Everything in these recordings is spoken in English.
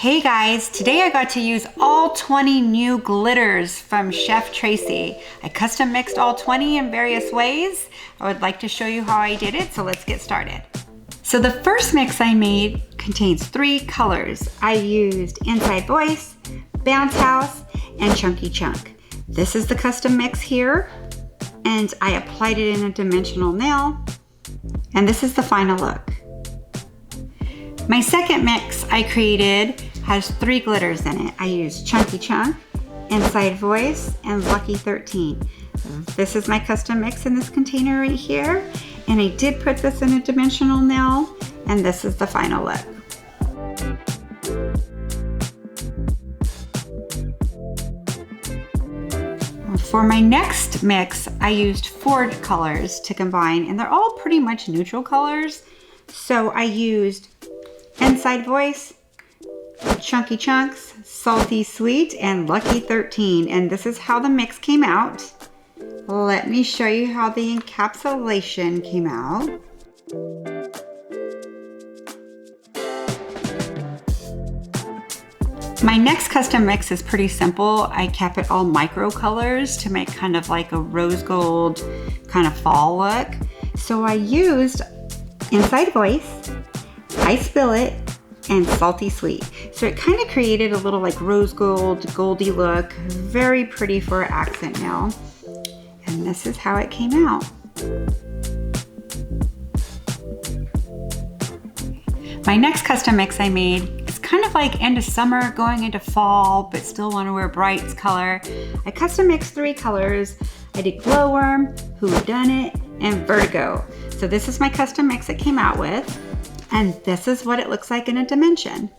Hey guys, today I got to use all 20 new glitters from Chef Tracy. I custom mixed all 20 in various ways. I would like to show you how I did it, so let's get started. So the first mix I made contains 3 colors. I used Inside Voice, Bounce House, and Chonky Chonk. This is the custom mix here, and I applied it in a dimensional nail, and this is the final look. My second mix I created has 3 glitters in it. I used Chonky Chonk, Inside Voice, and Lucky 13. This is my custom mix in this container right here. And I did put this in a dimensional nail, and this is the final look. For my next mix, I used 4 colors to combine, and they're all pretty much neutral colors. So I used Inside Voice, Chonky Chonks, Salty Sweet, and Lucky 13. And this is how the mix came out. Let me show you how the encapsulation came out. My next custom mix is pretty simple. I kept it all micro colors to make kind of like a rose gold kind of fall look. So I used Inside Voice, Ice Billet, and Salty Sweet. So it kind of created a little like rose gold, goldy look, very pretty for an accent nail. And this is how it came out. My next custom mix I made is kind of like end of summer, going into fall, but still want to wear brights color. I custom mixed 3 colors. I did Glowworm, Whodunnit, and Vertigo. So this is my custom mix it came out with. And this is what it looks like in a dimension.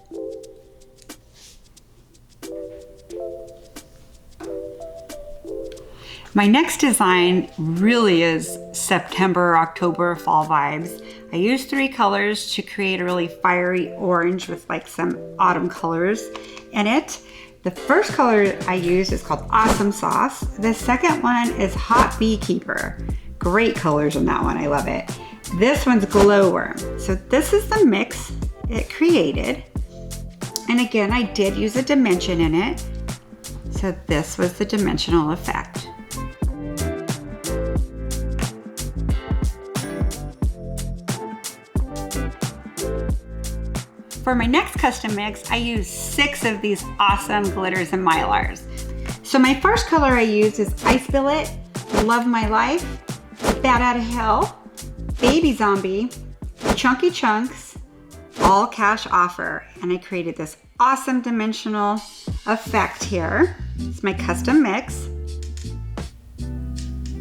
My next design really is September, October, fall vibes. I used 3 colors to create a really fiery orange with like some autumn colors in it. The first color I used is called Awesome Sauce. The second one is Hot Beekeeper. Great colors in that one, I love it. This one's Glowworm. So this is the mix it created. And again, I did use a dimension in it. So this was the dimensional effect. For my next custom mix, I used 6 of these awesome glitters and mylars. So my first color I used is Ice Billet, Love My Life, Bat Out of Hell, Baby Zombie, Chonky Chonks, All Cash Offer. And I created this awesome dimensional effect here. It's my custom mix.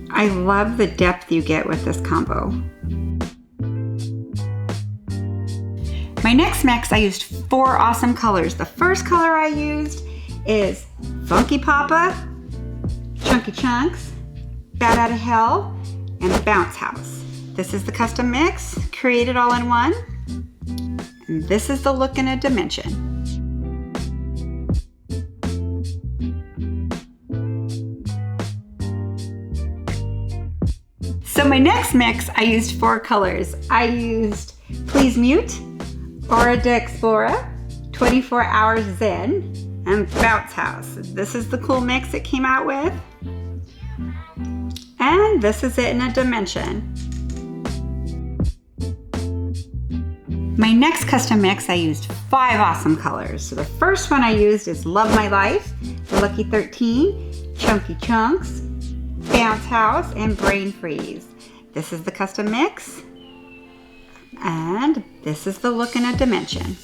I love the depth you get with this combo. My next mix, I used 4 awesome colors. The first color I used is Funky Papa, Chonky Chonks, Bat Out of Hell, and Bounce House. This is the custom mix, created all in one. And this is the look in a dimension. So my next mix, I used 4 colors. I used Please Mute, D Explora, 24 Hour Zen, and Bounce House. This is the cool mix it came out with. And this is it in a dimension. My next custom mix, I used 5 awesome colors. So the first one I used is Love My Life, Lucky 13, Chonky Chonks, Bounce House, and BrainFreeze. This is the custom mix. And this is the look in a dimension.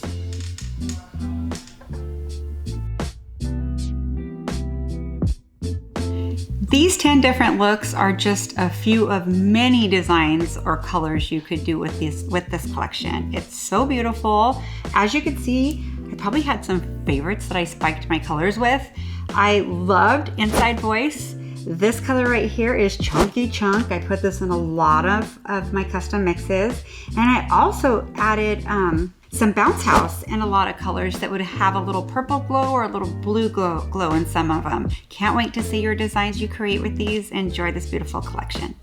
These 10 different looks are just a few of many designs or colors you could do with this collection. It's so beautiful. As you can see, I probably had some favorites that I spiked my colors with. I loved Inside Voice. This color right here is Chonky Chonk. I put this in a lot of my custom mixes. And I also added some Bounce House in a lot of colors that would have a little purple glow or a little blue glow in some of them. Can't wait to see your designs you create with these. Enjoy this beautiful collection.